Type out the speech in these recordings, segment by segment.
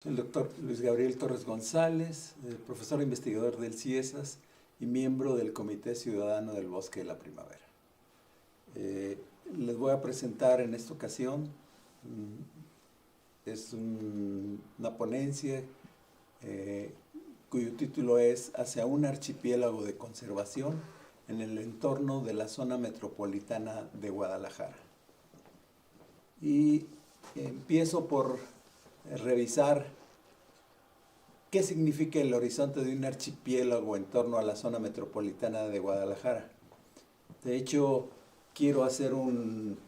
Soy el doctor Luis Gabriel Torres González, profesor investigador del CIESAS y miembro del Comité Ciudadano del Bosque de la Primavera. Les voy a presentar en esta ocasión, una ponencia cuyo título es Hacia un archipiélago de conservación en el entorno de la zona metropolitana de Guadalajara. Y empiezo por revisar qué significa el horizonte de un archipiélago en torno a la zona metropolitana de Guadalajara. De hecho, quiero hacer un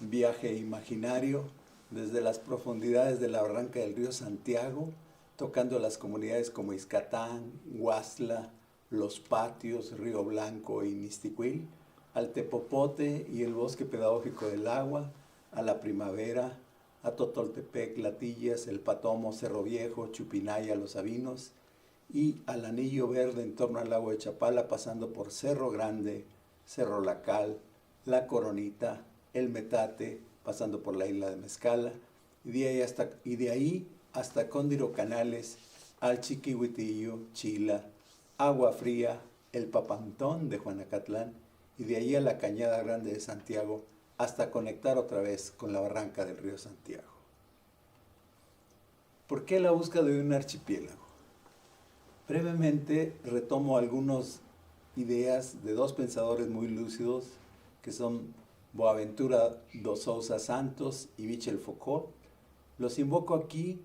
viaje imaginario desde las profundidades de la barranca del río Santiago, tocando las comunidades como Izcatán, Huastla, Los Patios, Río Blanco y Mixtiquil, al Tepopote y el Bosque Pedagógico del Agua, a La Primavera, a Totoltepec, Latillas, El Patomo, Cerro Viejo, Chupinaya, Los Sabinos y al anillo verde en torno al lago de Chapala, pasando por Cerro Grande, Cerro Lacal, La Coronita, El Metate, pasando por la isla de Mezcala y de ahí hasta Cóndiro Canales, al Chiquihuitillo, Chila, Agua Fría, El Papantón de Juanacatlán y de ahí a la Cañada Grande de Santiago, hasta conectar otra vez con la barranca del río Santiago. ¿Por qué la búsqueda de un archipiélago? Brevemente retomo algunas ideas de dos pensadores muy lúcidos que son Boaventura dos Sousa Santos y Michel Foucault. Los invoco aquí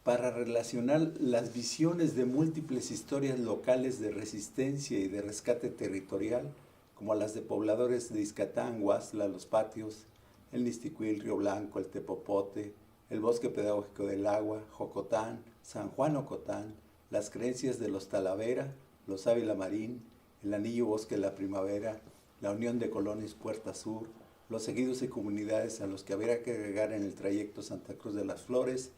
para relacionar las visiones de múltiples historias locales de resistencia y de rescate territorial, como las de pobladores de Izcatán, Huastla, Los Patios, el Mixtiquil, Río Blanco, el Tepopote, el Bosque Pedagógico del Agua, Jocotán, San Juan Ocotán, las creencias de los Talavera, los Ávila Marín, el Anillo Bosque de la Primavera, la Unión de Colonias Puerta Sur, los ejidos y comunidades a los que habría que agregar en el trayecto Santa Cruz de las Flores,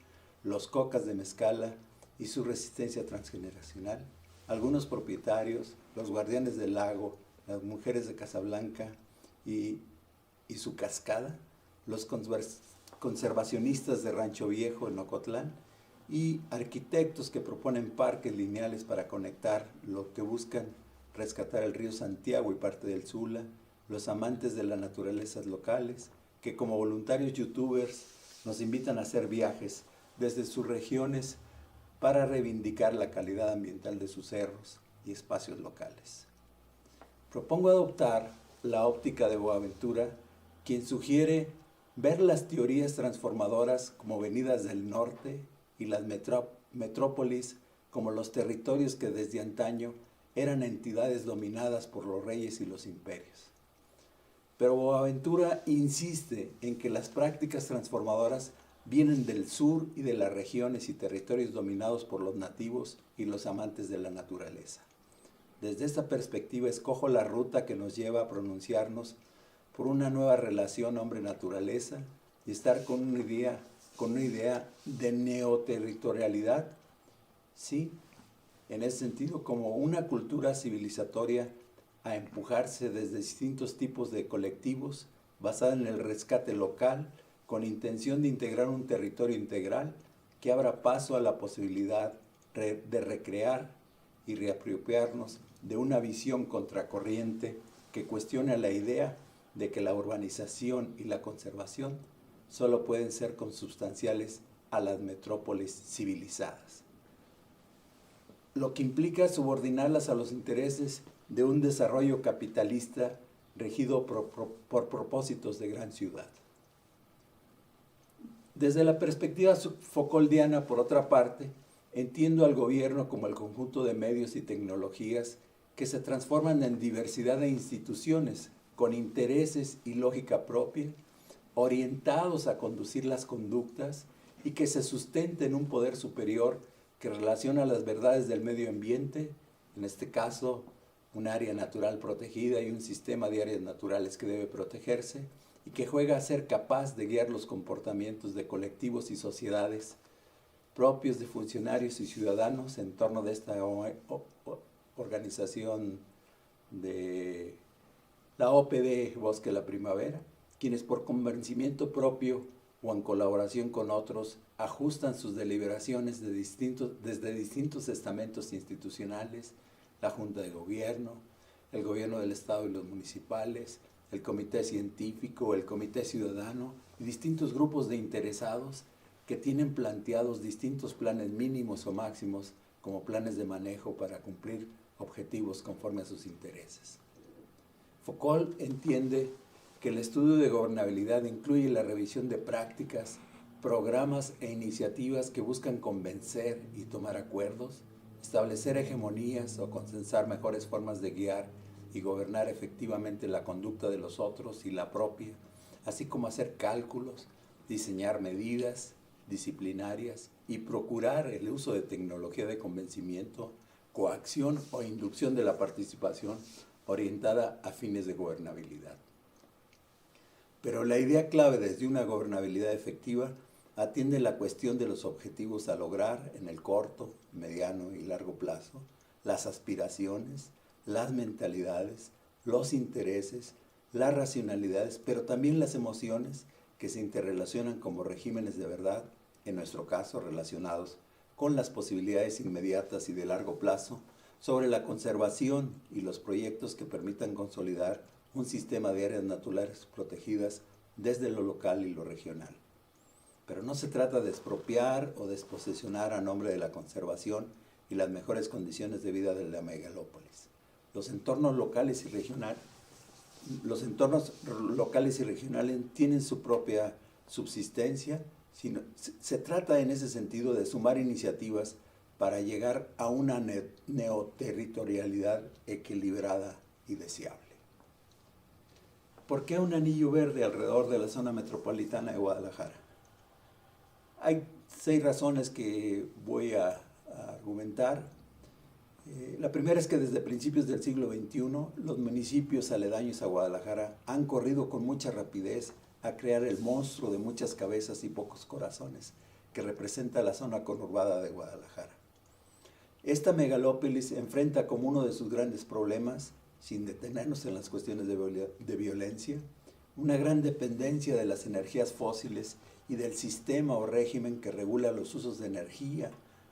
los Cocas de Mezcala y su resistencia transgeneracional, algunos propietarios, los guardianes del lago, las mujeres de Casablanca y su cascada, los conservacionistas de Rancho Viejo en Ocotlán y arquitectos que proponen parques lineales para conectar lo que buscan rescatar el río Santiago y parte del Sula, los amantes de las naturalezas locales que como voluntarios youtubers nos invitan a hacer viajes desde sus regiones para reivindicar la calidad ambiental de sus cerros y espacios locales. Propongo adoptar la óptica de Boaventura, quien sugiere ver las teorías transformadoras como venidas del norte y las metrópolis como los territorios que desde antaño eran entidades dominadas por los reyes y los imperios. Pero Boaventura insiste en que las prácticas transformadoras vienen del sur y de las regiones y territorios dominados por los nativos y los amantes de la naturaleza. Desde esta perspectiva escojo la ruta que nos lleva a pronunciarnos por una nueva relación hombre-naturaleza y estar con una idea de neoterritorialidad, sí, en ese sentido, como una cultura civilizatoria a empujarse desde distintos tipos de colectivos basada en el rescate local con intención de integrar un territorio integral que abra paso a la posibilidad de recrear y reapropiarnos de una visión contracorriente que cuestiona la idea de que la urbanización y la conservación solo pueden ser consubstanciales a las metrópolis civilizadas, lo que implica subordinarlas a los intereses de un desarrollo capitalista regido por propósitos de gran ciudad. Desde la perspectiva Foucauldiana, por otra parte, entiendo al gobierno como el conjunto de medios y tecnologías que se transforman en diversidad de instituciones con intereses y lógica propia, orientados a conducir las conductas y que se sustenten en un poder superior que relaciona las verdades del medio ambiente, en este caso un área natural protegida y un sistema de áreas naturales que debe protegerse, y que juega a ser capaz de guiar los comportamientos de colectivos y sociedades propios de funcionarios y ciudadanos en torno de esta organización de la OPD Bosque de la Primavera, quienes por convencimiento propio o en colaboración con otros, ajustan sus deliberaciones desde distintos estamentos institucionales, la Junta de Gobierno, el Gobierno del Estado y los municipales, el Comité Científico, el Comité Ciudadano y distintos grupos de interesados que tienen planteados distintos planes mínimos o máximos como planes de manejo para cumplir objetivos conforme a sus intereses. Foucault entiende que el estudio de gobernabilidad incluye la revisión de prácticas, programas e iniciativas que buscan convencer y tomar acuerdos, establecer hegemonías o consensar mejores formas de guiar y gobernar efectivamente la conducta de los otros y la propia, así como hacer cálculos, diseñar medidas disciplinarias y procurar el uso de tecnología de convencimiento, coacción o inducción de la participación orientada a fines de gobernabilidad. Pero la idea clave desde una gobernabilidad efectiva atiende la cuestión de los objetivos a lograr en el corto, mediano y largo plazo, las aspiraciones, las mentalidades, los intereses, las racionalidades, pero también las emociones que se interrelacionan como regímenes de verdad, en nuestro caso relacionados con las posibilidades inmediatas y de largo plazo, sobre la conservación y los proyectos que permitan consolidar un sistema de áreas naturales protegidas desde lo local y lo regional. Pero no se trata de expropiar o desposesionar a nombre de la conservación y las mejores condiciones de vida de la megalópolis. Los entornos locales y regionales tienen su propia subsistencia, sino se trata en ese sentido de sumar iniciativas para llegar a una neoterritorialidad equilibrada y deseable. ¿Por qué un anillo verde alrededor de la zona metropolitana de Guadalajara? Hay 6 razones que voy a argumentar. La primera es que desde principios del siglo XXI, los municipios aledaños a Guadalajara han corrido con mucha rapidez a crear el monstruo de muchas cabezas y pocos corazones que representa la zona conurbada de Guadalajara. Esta megalópolis enfrenta como uno de sus grandes problemas, sin detenernos en las cuestiones de violencia, una gran dependencia de las energías fósiles y del sistema o régimen que regula los usos de energía,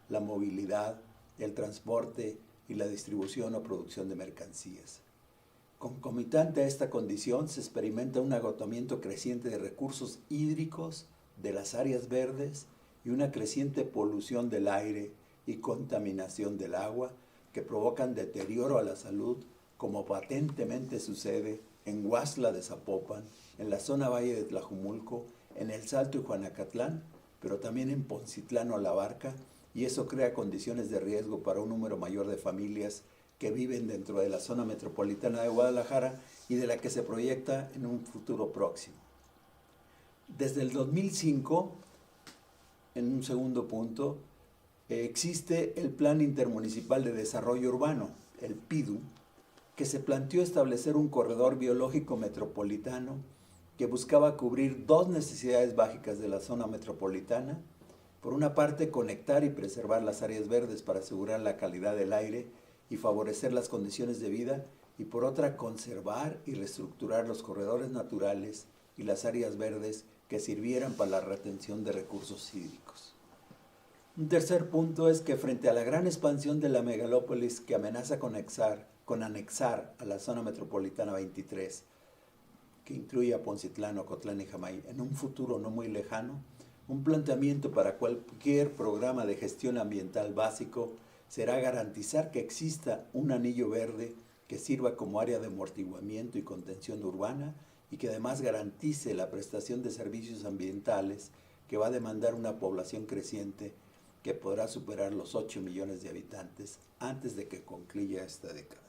la movilidad, el transporte y la distribución o producción de mercancías. Concomitante a esta condición se experimenta un agotamiento creciente de recursos hídricos, de las áreas verdes y una creciente polución del aire y contaminación del agua que provocan deterioro a la salud, como patentemente sucede en Huastla de Zapopan, en la zona Valle de Tlajumulco, en El Salto y Juanacatlán, pero también en Poncitlán o La Barca, y eso crea condiciones de riesgo para un número mayor de familias que viven dentro de la zona metropolitana de Guadalajara y de la que se proyecta en un futuro próximo. Desde el 2005, en un segundo punto, existe el Plan Intermunicipal de Desarrollo Urbano, el PIDU, que se planteó establecer un corredor biológico metropolitano que buscaba cubrir 2 necesidades básicas de la zona metropolitana. Por una parte, conectar y preservar las áreas verdes para asegurar la calidad del aire y favorecer las condiciones de vida, y por otra, conservar y reestructurar los corredores naturales y las áreas verdes que sirvieran para la retención de recursos hídricos. Un tercer punto es que frente a la gran expansión de la megalópolis que amenaza con anexar a la zona metropolitana 23, que incluye a Poncitlán, Ocotlán y Jamay, en un futuro no muy lejano, un planteamiento para cualquier programa de gestión ambiental básico será garantizar que exista un anillo verde que sirva como área de amortiguamiento y contención urbana y que además garantice la prestación de servicios ambientales que va a demandar una población creciente que podrá superar los 8 millones de habitantes antes de que concluya esta década.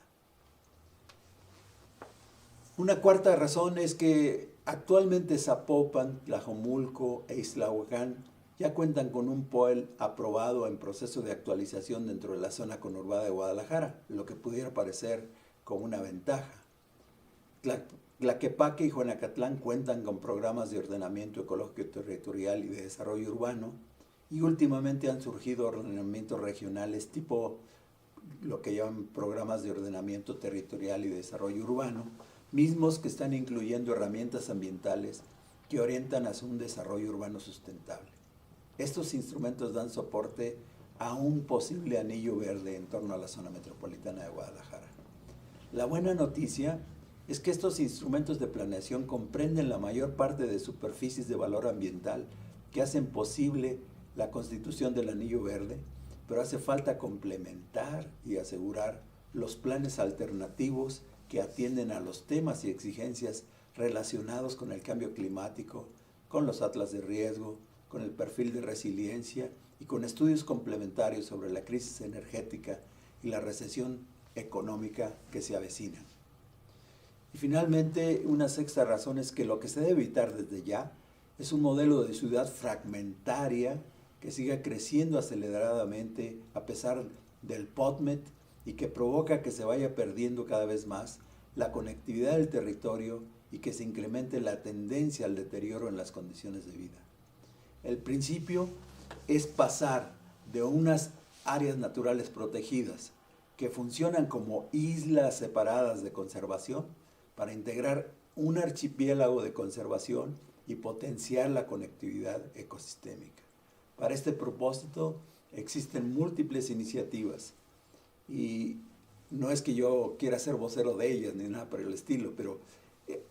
Una cuarta razón es que actualmente Zapopan, Tlajomulco e Ixtlahuacán ya cuentan con un POEL aprobado en proceso de actualización dentro de la zona conurbada de Guadalajara, lo que pudiera parecer como una ventaja. Tlaquepaque y Juanacatlán cuentan con programas de ordenamiento ecológico territorial y de desarrollo urbano, y últimamente han surgido ordenamientos regionales tipo lo que llaman programas de ordenamiento territorial y desarrollo urbano, mismos que están incluyendo herramientas ambientales que orientan hacia un desarrollo urbano sustentable. Estos instrumentos dan soporte a un posible anillo verde en torno a la zona metropolitana de Guadalajara. La buena noticia es que estos instrumentos de planeación comprenden la mayor parte de superficies de valor ambiental que hacen posible la constitución del anillo verde, pero hace falta complementar y asegurar los planes alternativos que atienden a los temas y exigencias relacionados con el cambio climático, con los atlas de riesgo, con el perfil de resiliencia y con estudios complementarios sobre la crisis energética y la recesión económica que se avecinan. Y finalmente, una sexta razón es que lo que se debe evitar desde ya es un modelo de ciudad fragmentaria que siga creciendo aceleradamente a pesar del POTMET y que provoca que se vaya perdiendo cada vez más la conectividad del territorio y que se incremente la tendencia al deterioro en las condiciones de vida. El principio es pasar de unas áreas naturales protegidas que funcionan como islas separadas de conservación para integrar un archipiélago de conservación y potenciar la conectividad ecosistémica. Para este propósito existen múltiples iniciativas y no es que yo quiera ser vocero de ellas ni nada por el estilo, pero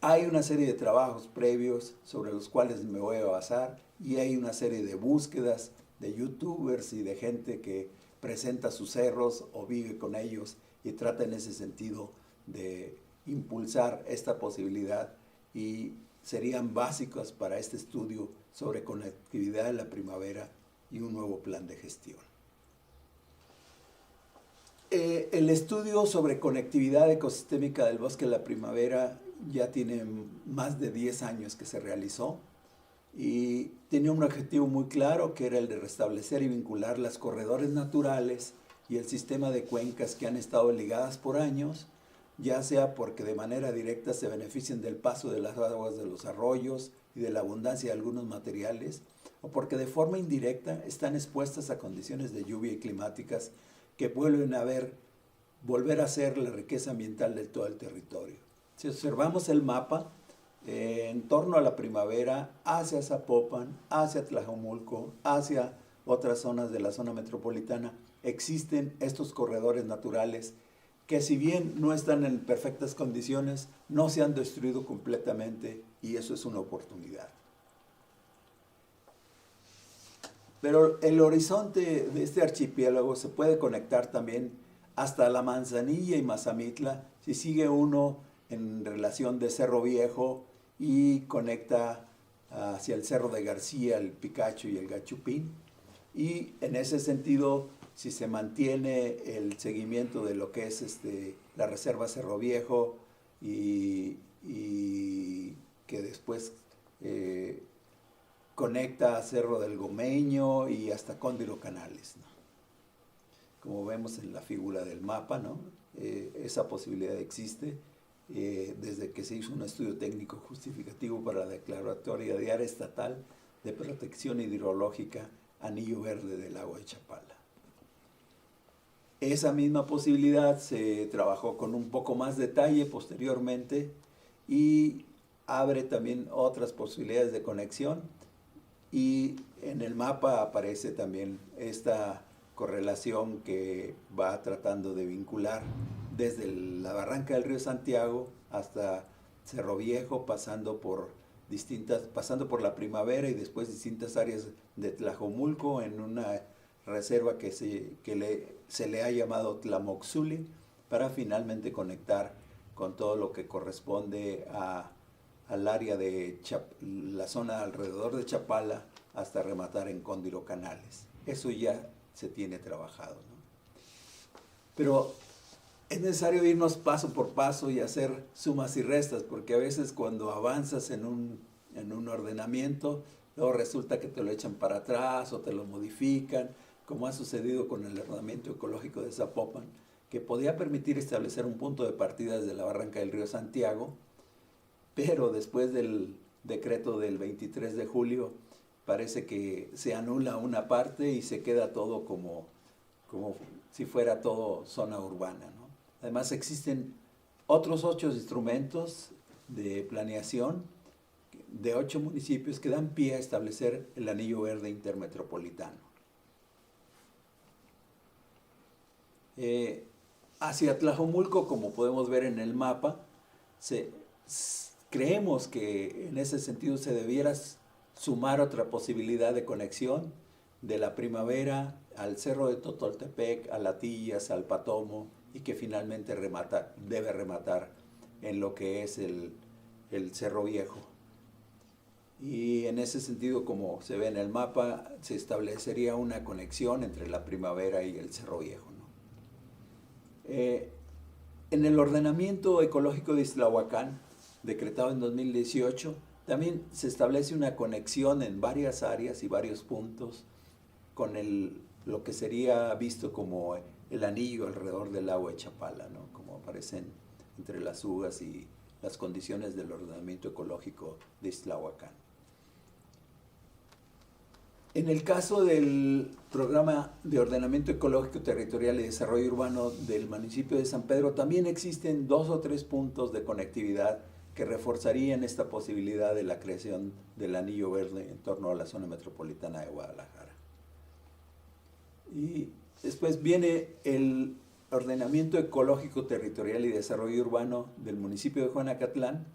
hay una serie de trabajos previos sobre los cuales me voy a basar y hay una serie de búsquedas de youtubers y de gente que presenta sus cerros o vive con ellos y trata en ese sentido de impulsar esta posibilidad y serían básicos para este estudio sobre conectividad de la primavera y un nuevo plan de gestión. El estudio sobre conectividad ecosistémica del bosque de la primavera ya tiene más de 10 años que se realizó y tenía un objetivo muy claro que era el de restablecer y vincular los corredores naturales y el sistema de cuencas que han estado ligadas por años, ya sea porque de manera directa se benefician del paso de las aguas de los arroyos y de la abundancia de algunos materiales, o porque de forma indirecta están expuestas a condiciones de lluvia y climáticas que volver a ser la riqueza ambiental de todo el territorio. Si observamos el mapa, en torno a la primavera, hacia Zapopan, hacia Tlajomulco, hacia otras zonas de la zona metropolitana, existen estos corredores naturales que si bien no están en perfectas condiciones, no se han destruido completamente y eso es una oportunidad. Pero el horizonte de este archipiélago se puede conectar también hasta La Manzanilla y Mazamitla si sigue uno en relación de Cerro Viejo y conecta hacia el Cerro de García, el Picacho y el Gachupín. Y en ese sentido, si se mantiene el seguimiento de lo que es la Reserva Cerro Viejo y que después conecta a Cerro del Gomeño y hasta Cóndiro Canales, ¿no? Como vemos en la figura del mapa, ¿no? Esa posibilidad existe desde que se hizo un estudio técnico justificativo para la declaratoria de área estatal de protección hidrológica Anillo Verde del lago de Chapala. Esa misma posibilidad se trabajó con un poco más detalle posteriormente y abre también otras posibilidades de conexión y en el mapa aparece también esta correlación que va tratando de vincular desde la barranca del río Santiago hasta Cerro Viejo, pasando por la primavera y después distintas áreas de Tlajomulco en una reserva que se le ha llamado Tlamoxuli, para finalmente conectar con todo lo que corresponde al área de la zona alrededor de Chapala hasta rematar en Cóndiro Canales. Eso ya se tiene trabajado, ¿no? Pero es necesario irnos paso por paso y hacer sumas y restas, porque a veces cuando avanzas en un ordenamiento, luego resulta que te lo echan para atrás o te lo modifican, como ha sucedido con el ordenamiento ecológico de Zapopan, que podía permitir establecer un punto de partida desde la barranca del río Santiago, pero después del decreto del 23 de julio parece que se anula una parte y se queda todo como si fuera todo zona urbana, ¿no? Además existen otros 8 instrumentos de planeación de 8 municipios que dan pie a establecer el Anillo Verde Intermetropolitano. Hacia Tlajomulco, como podemos ver en el mapa, creemos que en ese sentido se debiera sumar otra posibilidad de conexión de la Primavera al Cerro de Totoltepec, a Latillas, al Patomo, y que finalmente debe rematar en lo que es el Cerro Viejo. Y en ese sentido, como se ve en el mapa, se establecería una conexión entre la Primavera y el Cerro Viejo, ¿no? En el ordenamiento ecológico de Ixtlahuacán, decretado en 2018, también se establece una conexión en varias áreas y varios puntos con lo que sería visto como el anillo alrededor del lago de Chapala, ¿no? Como aparecen entre las uvas y las condiciones del ordenamiento ecológico de Ixtlahuacán. En el caso del Programa de Ordenamiento Ecológico Territorial y Desarrollo Urbano del municipio de San Pedro, también existen 2 o 3 puntos de conectividad que reforzarían esta posibilidad de la creación del anillo verde en torno a la zona metropolitana de Guadalajara. Y después viene el Ordenamiento Ecológico Territorial y Desarrollo Urbano del municipio de Juanacatlán,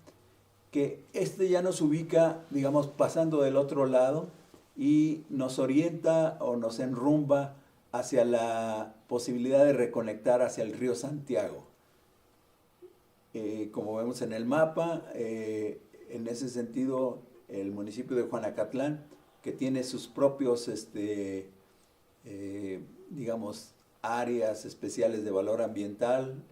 que ya nos ubica, digamos, pasando del otro lado, y nos orienta o nos enrumba hacia la posibilidad de reconectar hacia el río Santiago. Como vemos en el mapa, en ese sentido, el municipio de Juanacatlán, que tiene sus propios, digamos, áreas especiales de valor ambiental,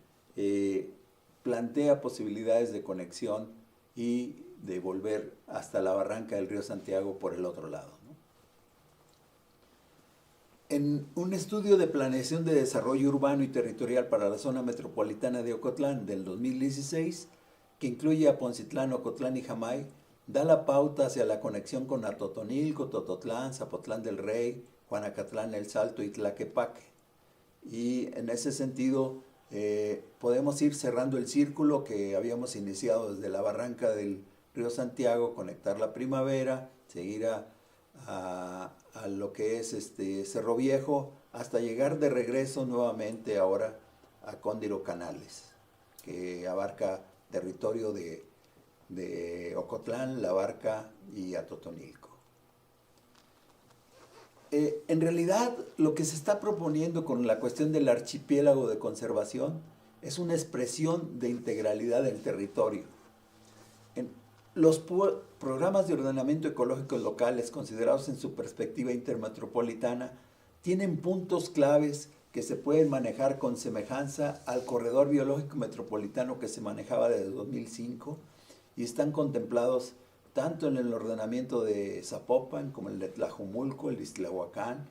plantea posibilidades de conexión y de volver hasta la barranca del río Santiago por el otro lado. En un estudio de planeación de desarrollo urbano y territorial para la zona metropolitana de Ocotlán del 2016, que incluye a Poncitlán, Ocotlán y Jamay, da la pauta hacia la conexión con Atotonilco, Tototlán, Zapotlán del Rey, Juanacatlán, El Salto y Tlaquepaque. Y en ese sentido podemos ir cerrando el círculo que habíamos iniciado desde la barranca del río Santiago, conectar la Primavera, seguir a lo que es Cerro Viejo, hasta llegar de regreso nuevamente ahora a Cóndiro Canales, que abarca territorio de Ocotlán, La Barca y Atotonilco. En realidad, lo que se está proponiendo con la cuestión del archipiélago de conservación es una expresión de integralidad del territorio. Los programas de ordenamiento ecológico locales, considerados en su perspectiva intermetropolitana, tienen puntos claves que se pueden manejar con semejanza al corredor biológico metropolitano que se manejaba desde 2005 y están contemplados tanto en el ordenamiento de Zapopan como el de Tlajomulco, el de Ixtlahuacán,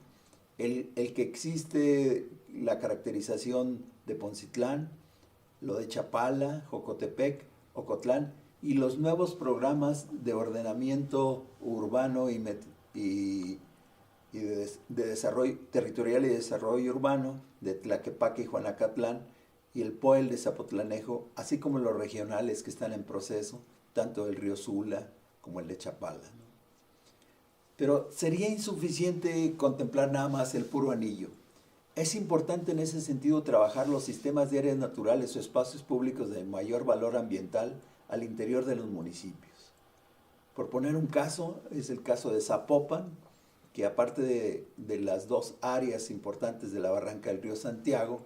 el que existe la caracterización de Poncitlán, lo de Chapala, Jocotepec, Ocotlán, y los nuevos programas de ordenamiento urbano y de desarrollo territorial y desarrollo urbano de Tlaquepaque y Juanacatlán, y el POEL de Zapotlanejo, así como los regionales que están en proceso, tanto el río Sula como el de Chapala, ¿no? Pero sería insuficiente contemplar nada más el puro anillo. Es importante en ese sentido trabajar los sistemas de áreas naturales o espacios públicos de mayor valor ambiental al interior de los municipios. Por poner un caso, es el caso de Zapopan, que aparte de las 2 áreas importantes de la barranca del río Santiago,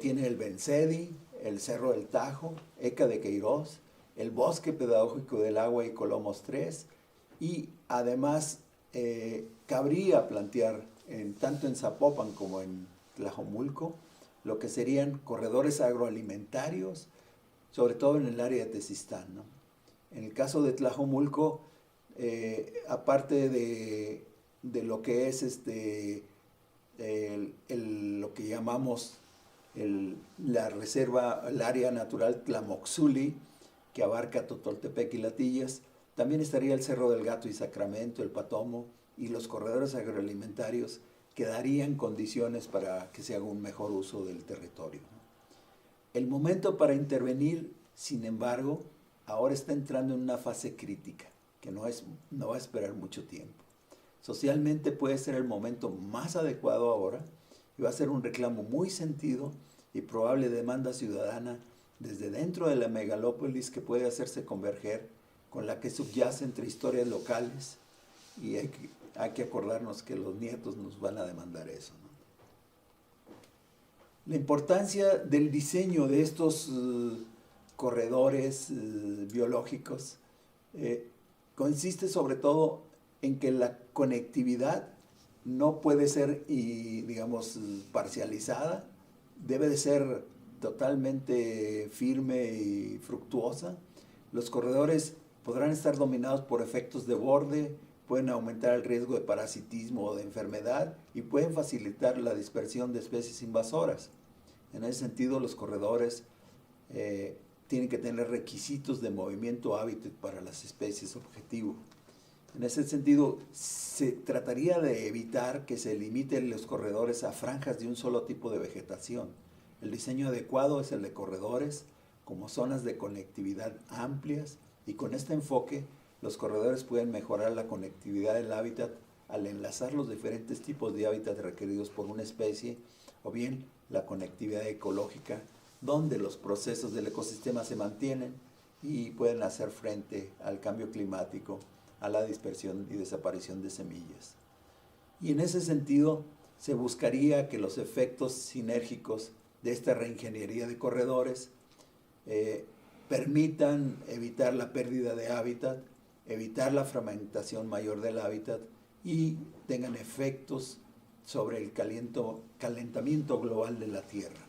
tiene el Bencedi, el Cerro del Tajo, Eca de Queiroz, el Bosque Pedagógico del Agua y Colomos 3, y además cabría plantear tanto en Zapopan como en Tlajomulco lo que serían corredores agroalimentarios, sobre todo en el área de Tezistán, ¿no? En el caso de Tlajomulco, aparte de lo que es lo que llamamos la reserva, el área natural Tlamoxuli, que abarca Totoltepec y Latillas, también estaría el Cerro del Gato y Sacramento, el Patomo y los corredores agroalimentarios que darían condiciones para que se haga un mejor uso del territorio, ¿no? El momento para intervenir, sin embargo, ahora está entrando en una fase crítica. que no va a esperar mucho tiempo. Socialmente puede ser el momento más adecuado ahora y va a ser un reclamo muy sentido y probable demanda ciudadana desde dentro de la megalópolis que puede hacerse converger con la que subyace entre historias locales, y hay que acordarnos que los nietos nos van a demandar eso, ¿no? La importancia del diseño de estos corredores biológicos consiste sobre todo en que la conectividad no puede ser, digamos, parcializada, debe de ser totalmente firme y fructuosa. Los corredores podrán estar dominados por efectos de borde, pueden aumentar el riesgo de parasitismo o de enfermedad y pueden facilitar la dispersión de especies invasoras. En ese sentido, los corredores tienen que tener requisitos de movimiento hábitat para las especies objetivo. En ese sentido, se trataría de evitar que se limiten los corredores a franjas de un solo tipo de vegetación. El diseño adecuado es el de corredores como zonas de conectividad amplias, y con este enfoque los corredores pueden mejorar la conectividad del hábitat al enlazar los diferentes tipos de hábitat requeridos por una especie, o bien la conectividad ecológica, donde los procesos del ecosistema se mantienen y pueden hacer frente al cambio climático, a la dispersión y desaparición de semillas. Y en ese sentido, se buscaría que los efectos sinérgicos de esta reingeniería de corredores permitan evitar la pérdida de hábitat, evitar la fragmentación mayor del hábitat y tengan efectos sobre el calentamiento global de la Tierra.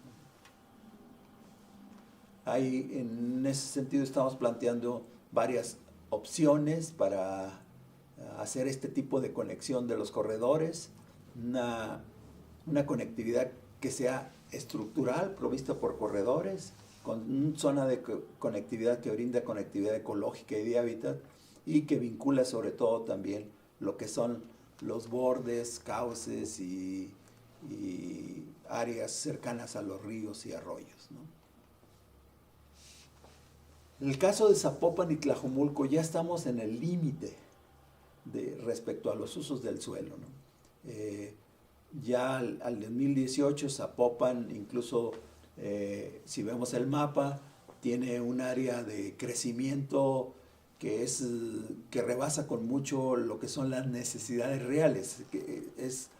En ese sentido estamos planteando varias opciones para hacer este tipo de conexión de los corredores, una conectividad que sea estructural, provista por corredores, con una zona de conectividad que brinda conectividad ecológica y de hábitat, y que vincula sobre todo también lo que son los bordes, cauces y áreas cercanas a los ríos y arroyos, ¿no? En el caso de Zapopan y Tlajomulco ya estamos en el límite respecto a los usos del suelo, ¿no? Ya al 2018 Zapopan, incluso si vemos el mapa, tiene un área de crecimiento que rebasa con mucho lo que son las necesidades reales, que es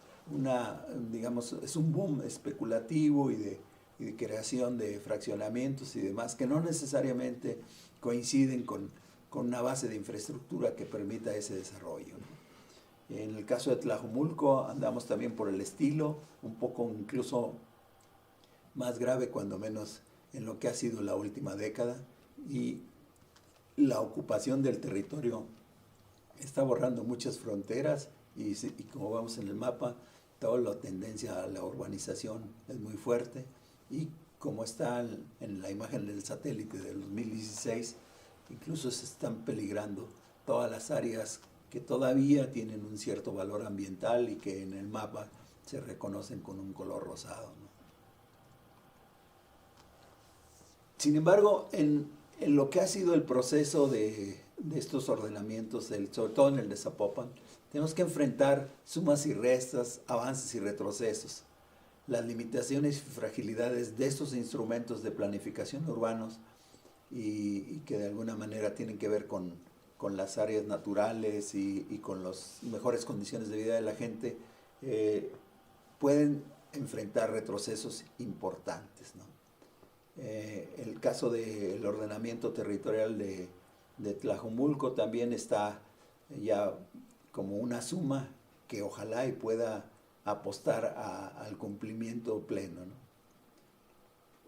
es un boom especulativo y de creación de fraccionamientos y demás, que no necesariamente coinciden con una base de infraestructura que permita ese desarrollo, ¿no? En el caso de Tlajomulco andamos también por el estilo, un poco incluso más grave cuando menos en lo que ha sido la última década, y la ocupación del territorio está borrando muchas fronteras y como vemos en el mapa, toda la tendencia a la urbanización es muy fuerte, y como está en la imagen del satélite del 2016, incluso se están peligrando todas las áreas que todavía tienen un cierto valor ambiental y que en el mapa se reconocen con un color rosado, ¿no? Sin embargo, en lo que ha sido el proceso de estos ordenamientos, sobre todo en el de Zapopan, tenemos que enfrentar sumas y restas, avances y retrocesos, las limitaciones y fragilidades de estos instrumentos de planificación urbanos, y que de alguna manera tienen que ver con las áreas naturales y con las mejores condiciones de vida de la gente, pueden enfrentar retrocesos importantes, ¿no? El caso del ordenamiento territorial de Tlajomulco también está ya como una suma que ojalá y pueda apostar al cumplimiento pleno, ¿no?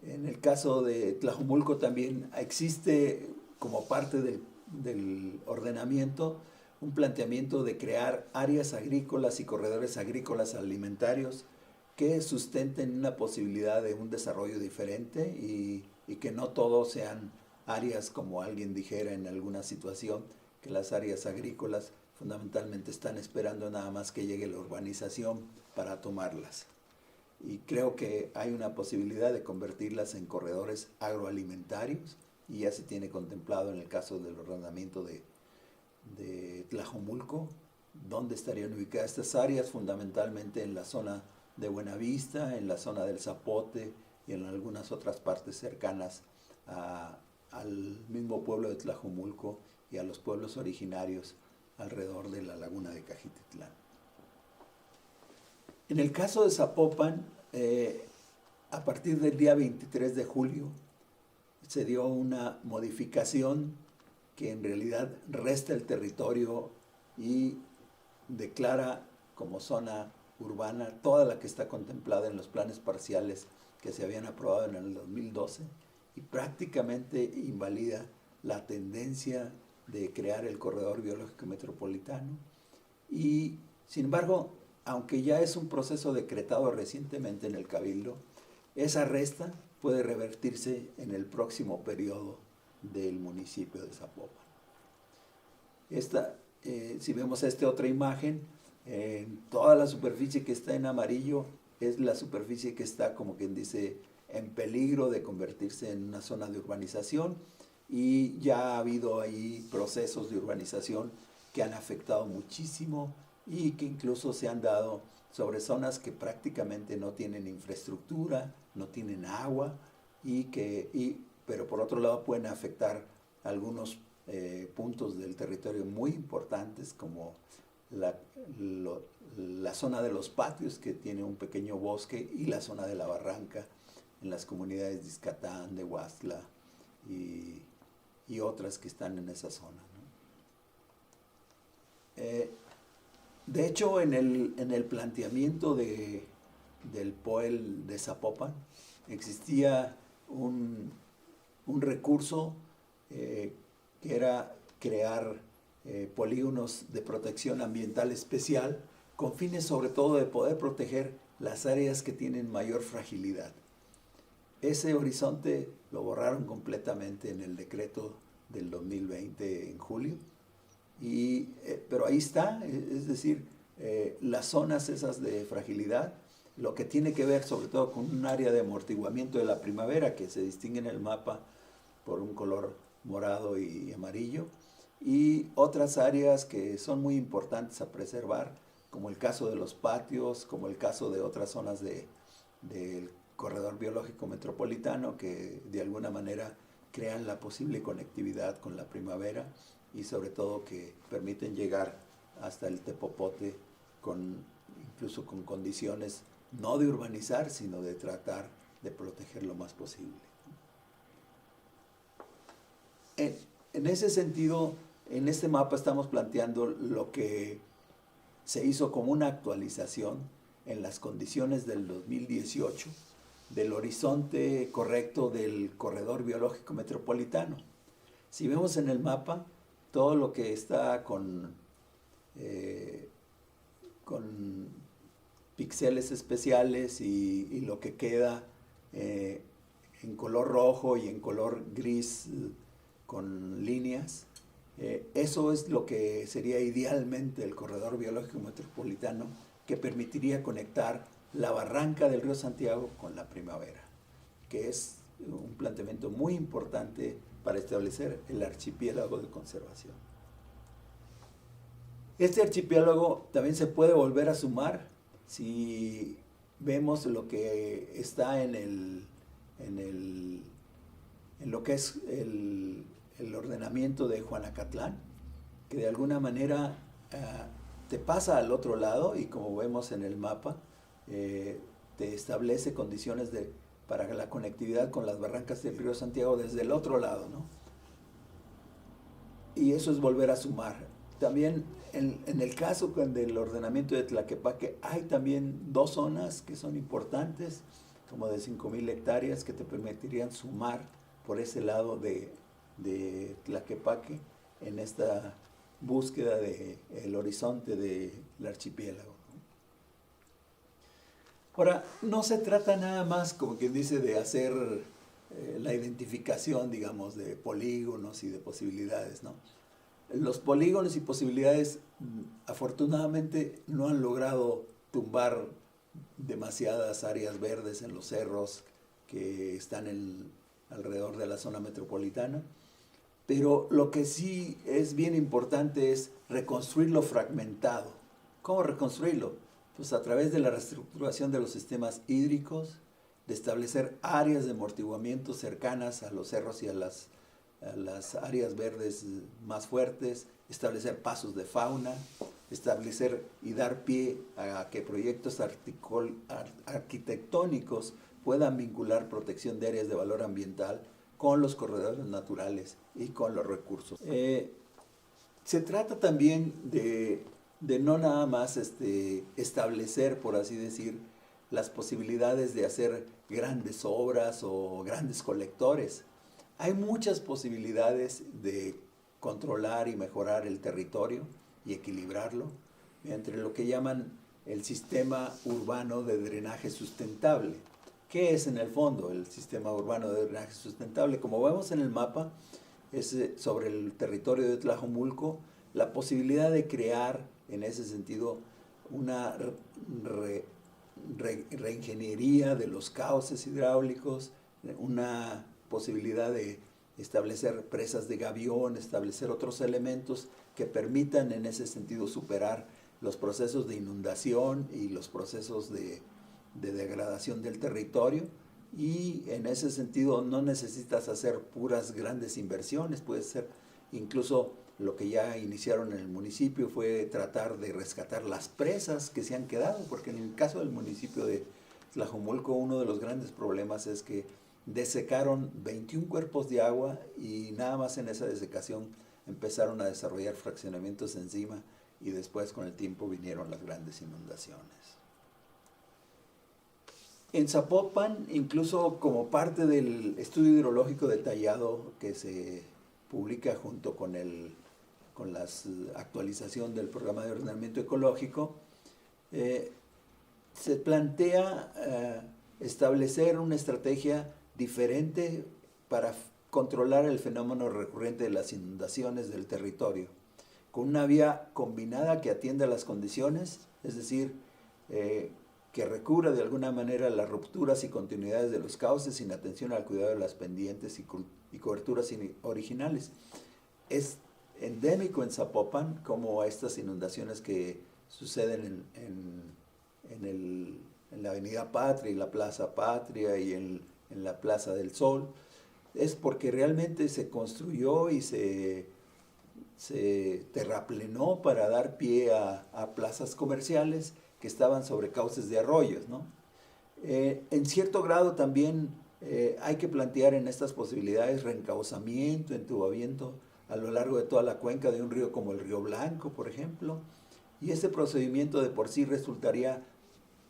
En el caso de Tlajomulco también existe, como parte del ordenamiento, un planteamiento de crear áreas agrícolas y corredores agrícolas alimentarios que sustenten una posibilidad de un desarrollo diferente, y que no todos sean áreas, como alguien dijera en alguna situación, que las áreas agrícolas fundamentalmente están esperando nada más que llegue la urbanización para tomarlas. Y creo que hay una posibilidad de convertirlas en corredores agroalimentarios, y ya se tiene contemplado en el caso del ordenamiento de Tlajomulco. ¿Dónde estarían ubicadas estas áreas? Fundamentalmente en la zona de Buenavista, en la zona del Zapote y en algunas otras partes cercanas al mismo pueblo de Tlajomulco y a los pueblos originarios alrededor de la laguna de Cajititlán. En el caso de Zapopan, a partir del día 23 de julio se dio una modificación que en realidad resta el territorio y declara como zona urbana toda la que está contemplada en los planes parciales que se habían aprobado en el 2012 y prácticamente invalida la tendencia de crear el corredor biológico metropolitano. Y sin embargo, aunque ya es un proceso decretado recientemente en el Cabildo, esa resta puede revertirse en el próximo periodo del municipio de Zapopan. Si vemos esta otra imagen, toda la superficie que está en amarillo es la superficie que está, como quien dice, en peligro de convertirse en una zona de urbanización, y ya ha habido ahí procesos de urbanización que han afectado muchísimo y que incluso se han dado sobre zonas que prácticamente no tienen infraestructura, no tienen agua, pero por otro lado pueden afectar algunos puntos del territorio muy importantes, como la zona de los patios, que tiene un pequeño bosque, y la zona de la barranca en las comunidades de Izcatán, de Huastla y otras que están en esa zona, ¿no? De hecho, en el planteamiento del POEL de Zapopan existía un recurso que era crear polígonos de protección ambiental especial con fines sobre todo de poder proteger las áreas que tienen mayor fragilidad. Ese horizonte lo borraron completamente en el decreto del 2020 en julio, pero ahí está, es decir, las zonas esas de fragilidad, lo que tiene que ver sobre todo con un área de amortiguamiento de la primavera que se distingue en el mapa por un color morado y amarillo, y otras áreas que son muy importantes a preservar, como el caso de los patios, como el caso de otras zonas del corredor biológico metropolitano, que de alguna manera crean la posible conectividad con la primavera y sobre todo que permiten llegar hasta el Tepopote incluso con condiciones no de urbanizar, sino de tratar de proteger lo más posible. En ese sentido, en este mapa estamos planteando lo que se hizo como una actualización en las condiciones del 2018 del horizonte correcto del corredor biológico metropolitano. Si vemos en el mapa, todo lo que está con píxeles especiales y lo que queda en color rojo y en color gris con líneas, eso es lo que sería idealmente el corredor biológico metropolitano, que permitiría conectar la barranca del río Santiago con la primavera, que es un planteamiento muy importante para establecer el archipiélago de conservación. Este archipiélago también se puede volver a sumar si vemos lo que está en lo que es el ordenamiento de Juanacatlán, que de alguna manera te pasa al otro lado y, como vemos en el mapa, te establece condiciones para la conectividad con las barrancas del río Santiago desde el otro lado, ¿no? Y eso es volver a sumar. También en el caso del ordenamiento de Tlaquepaque hay también dos zonas que son importantes, como de 5,000 hectáreas, que te permitirían sumar por ese lado de Tlaquepaque en esta búsqueda del horizonte del archipiélago. Ahora, no se trata nada más, como quien dice, de hacer la identificación, digamos, de polígonos y de posibilidades, ¿no? Los polígonos y posibilidades, afortunadamente, no han logrado tumbar demasiadas áreas verdes en los cerros que están alrededor de la zona metropolitana, Pero lo que sí es bien importante es reconstruir lo fragmentado. ¿Cómo reconstruirlo? Pues a través de la reestructuración de los sistemas hídricos, de establecer áreas de amortiguamiento cercanas a los cerros y a las áreas verdes más fuertes, establecer pasos de fauna, establecer y dar pie a que proyectos arquitectónicos puedan vincular protección de áreas de valor ambiental con los corredores naturales y con los recursos. Se trata también de no nada más establecer, por así decir, las posibilidades de hacer grandes obras o grandes colectores. Hay muchas posibilidades de controlar y mejorar el territorio y equilibrarlo entre lo que llaman el sistema urbano de drenaje sustentable. ¿Qué es en el fondo el sistema urbano de drenaje sustentable? Como vemos en el mapa, es sobre el territorio de Tlajomulco, la posibilidad de crear, en ese sentido, una reingeniería de los cauces hidráulicos, una posibilidad de establecer presas de gavión, establecer otros elementos que permitan en ese sentido superar los procesos de inundación y los procesos de degradación del territorio, y en ese sentido no necesitas hacer puras grandes inversiones, puede ser incluso lo que ya iniciaron en el municipio fue tratar de rescatar las presas que se han quedado, porque en el caso del municipio de Tlajomulco uno de los grandes problemas es que desecaron 21 cuerpos de agua y nada más en esa desecación empezaron a desarrollar fraccionamientos encima y después con el tiempo vinieron las grandes inundaciones. En Zapopan, incluso como parte del estudio hidrológico detallado que se publica junto con la actualización del programa de ordenamiento ecológico, se plantea establecer una estrategia diferente para controlar el fenómeno recurrente de las inundaciones del territorio, con una vía combinada que atienda las condiciones, es decir, que recubra de alguna manera las rupturas y continuidades de los cauces sin atención al cuidado de las pendientes y coberturas originales. Es endémico en Zapopan como estas inundaciones que suceden en la Avenida Patria y la Plaza Patria y en la Plaza del Sol, es porque realmente se construyó y se terraplenó para dar pie a plazas comerciales que estaban sobre cauces de arroyos, ¿no? En cierto grado también hay que plantear en estas posibilidades reencauzamiento, entubamiento a lo largo de toda la cuenca de un río como el Río Blanco, por ejemplo, y ese procedimiento de por sí resultaría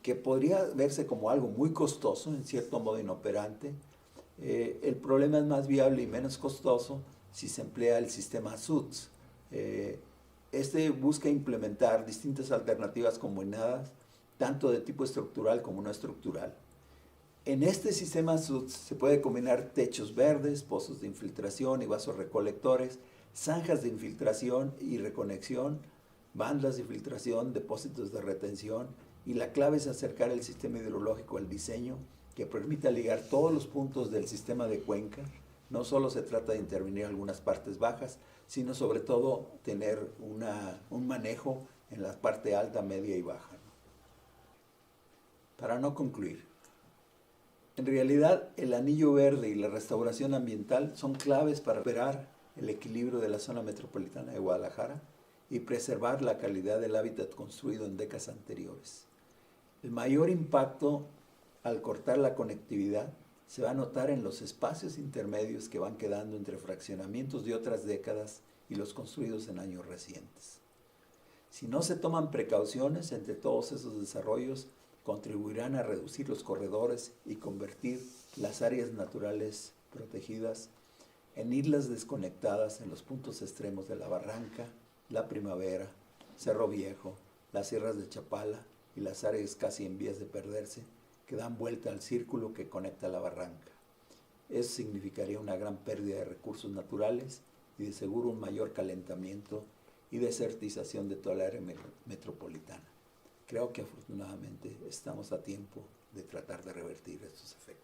que podría verse como algo muy costoso, en cierto modo inoperante. El problema es más viable y menos costoso si se emplea el sistema SUTS. Este busca implementar distintas alternativas combinadas, tanto de tipo estructural como no estructural. En este sistema SUTS se puede combinar techos verdes, pozos de infiltración y vasos recolectores, zanjas de infiltración y reconexión, bandas de filtración, depósitos de retención, y la clave es acercar el sistema hidrológico al diseño que permita ligar todos los puntos del sistema de cuenca. No solo se trata de intervenir algunas partes bajas, sino sobre todo tener un manejo en la parte alta, media y baja, ¿no? Para no concluir, en realidad el anillo verde y la restauración ambiental son claves para recuperar el equilibrio de la zona metropolitana de Guadalajara y preservar la calidad del hábitat construido en décadas anteriores. El mayor impacto al cortar la conectividad se va a notar en los espacios intermedios que van quedando entre fraccionamientos de otras décadas y los construidos en años recientes. Si no se toman precauciones entre todos esos desarrollos, contribuirán a reducir los corredores y convertir las áreas naturales protegidas en islas desconectadas en los puntos extremos de la Barranca, la Primavera, Cerro Viejo, las sierras de Chapala y las áreas casi en vías de perderse, que dan vuelta al círculo que conecta la barranca. Eso significaría una gran pérdida de recursos naturales y de seguro un mayor calentamiento y desertización de toda la área metropolitana. Creo que afortunadamente estamos a tiempo de tratar de revertir estos efectos.